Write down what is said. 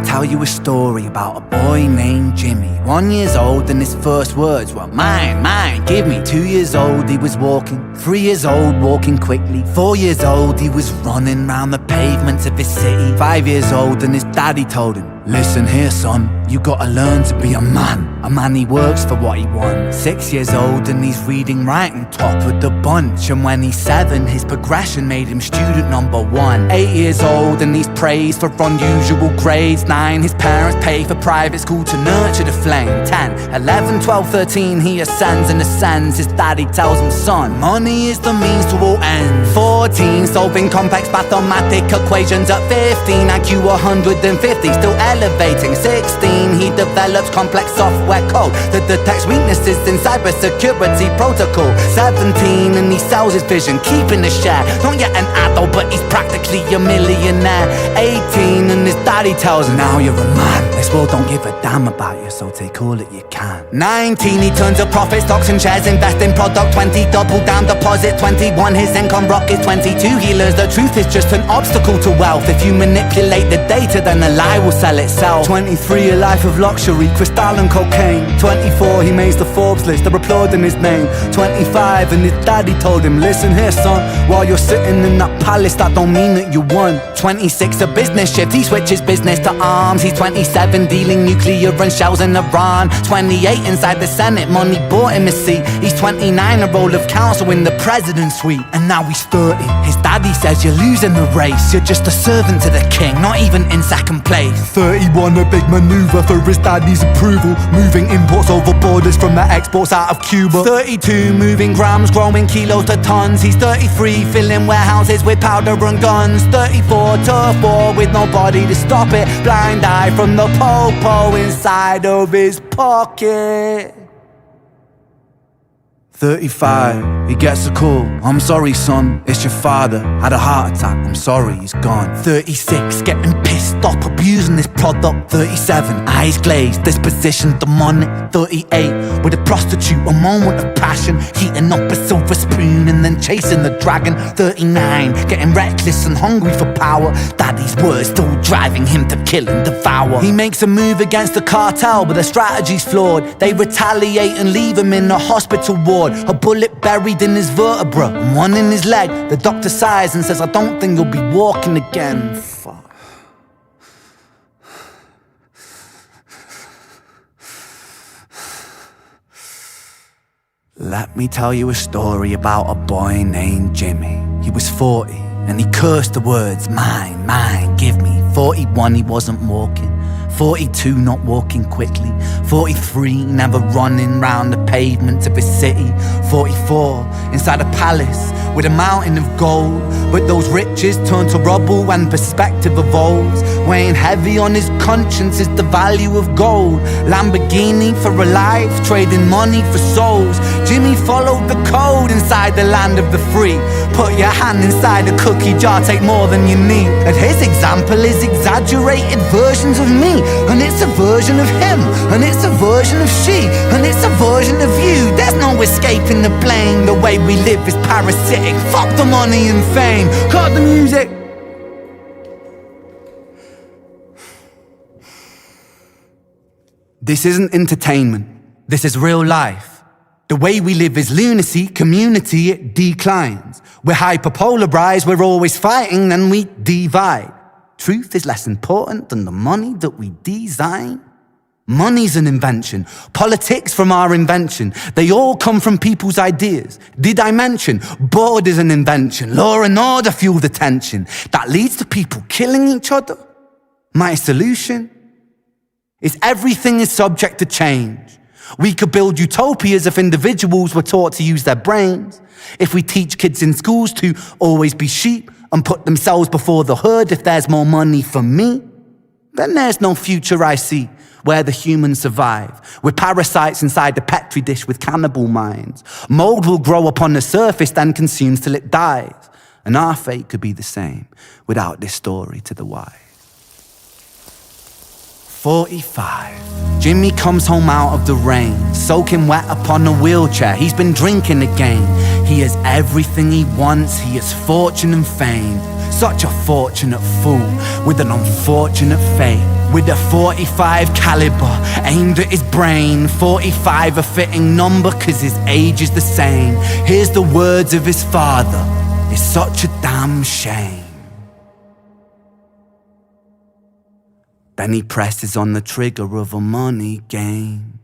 tell you a story about a boy named Jimmy. 1 year old and his first words were mine, mine, give me. 2 years old he was walking, 3 years old walking quickly. 4 years old he was running round the pavements of his city. 5 years old and his daddy told him, listen here son, you gotta learn to be a man he works for what he wants. 6 years old and he's reading, writing, top of the bunch. And when he's 7, his progression made him student number 1. 8 years old and he's praised for unusual grades. 9, his parents pay for private school to nurture the flame. 10, 11, 12, 13, he ascends and ascends. His daddy tells him, son, money is the means to all ends. 14, solving complex mathematic equations. At 15, IQ 150, still elevating. 16, he develops complex software code that detects weaknesses in cybersecurity protocol. 17, and he sells his vision, keeping a share. Not yet an adult, but he's practically a millionaire. 18, and his daddy tells him, now you're a man, this world don't give a damn about you, so take all that you can. 19, he turns a profit, stocks and shares, invest in product. 20, double down deposit. 21, his income rockets. 22, he learns the truth is just an obstacle to wealth. If you manipulate the data, then the lie will sell itself. 23, a life of luxury, crystal and cocaine. 24, he makes the Forbes list, they're applauding his name. 25, and his daddy told him, listen here son, while you're sitting in that palace, that don't mean that you won. 26, a business shift, he switches business to arms. He's 27, dealing nuclear and shells in Iran. 28, inside the Senate, money bought him a seat. He's 29, a role of counsel in the president's suite. And now he's 30, his daddy says you're losing the race, you're just a servant to the king, not even in second place. 31, a big maneuver for his daddy's approval, moving imports over borders from the exports out of Cuba. 32, moving grams, growing kilos to tons. He's 33, filling warehouses with powder and guns. 34, turf war with nobody to stop it, blind eye from the po-po inside of his pocket. 35, he gets a call, I'm sorry son, it's your father, had a heart attack, I'm sorry, he's gone. 36, getting pissed off, abusing this product. 37, eyes glazed, disposition demonic. 38, with a prostitute, a moment of passion, heating up a silver spoon and then chasing the dragon. 39, getting reckless and hungry for power, daddy's words still driving him to kill and devour. He makes a move against the cartel, but the strategy's flawed. They retaliate and leave him in a hospital ward. A bullet buried in his vertebra and one in his leg. The doctor sighs and says, I don't think you'll be walking again. Fuck. Let me tell you a story about a boy named Jimmy. He was 40 and he cursed the words, mine, mine, give me. 41, he wasn't walking. 42, not walking quickly. 43, never running round the pavements of his city. 44, inside a palace with a mountain of gold, but those riches turn to rubble when perspective evolves. Weighing heavy on his conscience is the value of gold. Lamborghini for a life, trading money for souls. Jimmy followed the code inside the land of the free. Put your hand inside a cookie jar, take more than you need. And his example is exaggerated versions of me. And it's a version of him, and it's a version of she, and it's a version of you. There's no escaping the blame. The way we live is parasitic. Fuck the money and fame. Cut the music. This isn't entertainment. This is real life. The way we live is lunacy, community, it declines. We're hyperpolarized, we're always fighting, then we divide. Truth is less important than the money that we design. Money's an invention, politics from our invention. They all come from people's ideas. Did I mention board is an invention? Law and order fuel the tension that leads to people killing each other. My solution is everything is subject to change. We could build utopias if individuals were taught to use their brains. If we teach kids in schools to always be sheep and put themselves before the herd. If there's more money for me, then there's no future I see where the humans survive. We're parasites inside the petri dish with cannibal minds. Mold will grow upon the surface, then consumes till it dies. And our fate could be the same without this story to the wise. 45. Jimmy comes home out of the rain, soaking wet upon a wheelchair. He's been drinking again. He has everything he wants. He has fortune and fame. Such a fortunate fool with an unfortunate fate. with a 45 caliber aimed at his brain. 45 a fitting number cause his age is the same. Here's the words of his father, it's such a damn shame. Then he presses on the trigger of a money game.